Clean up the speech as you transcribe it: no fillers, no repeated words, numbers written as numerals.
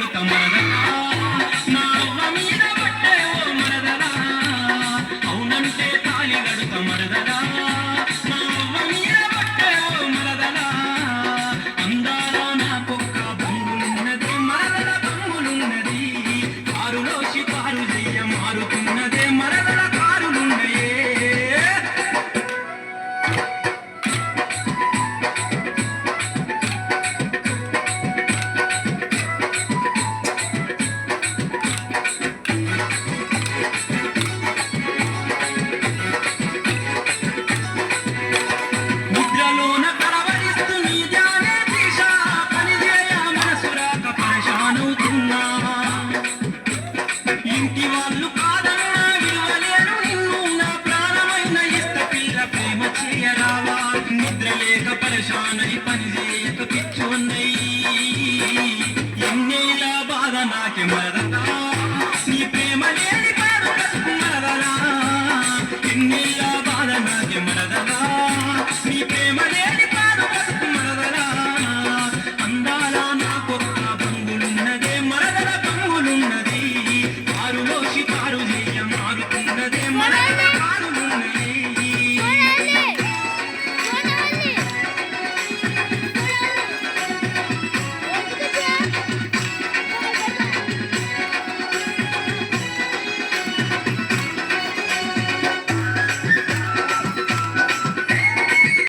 కడుత మరదలా నా అవ్వ మీద పట్టే ఓ మరదలా అవునంటే తాళి కడుత మరదలా నా అవ్వ మీద పట్టే ఓ మరదలా అందాల నాకొక్క బంగులున్నదే మరదల బంగులున్నది కారులో షికారు చెయ్య మారుతున్నదే మరదల కారులున్నయే నిద్రలోన కలవరిస్తూ నీ ధ్యానే దీక్ష పనిచేయ మనసురాక పరేషానవుతున్నా ఇంటి వాళ్ళు కాదన్నా విలువలేను నిన్ను నా ప్రాణమైన ఇష్ట పిల్ల ప్రేమ చేయరావా నిద్ర లేక పరేషానై పని చేయక పిచ్చోన్నై ఎన్నేళ్ళ బాధ నాకే మరదలా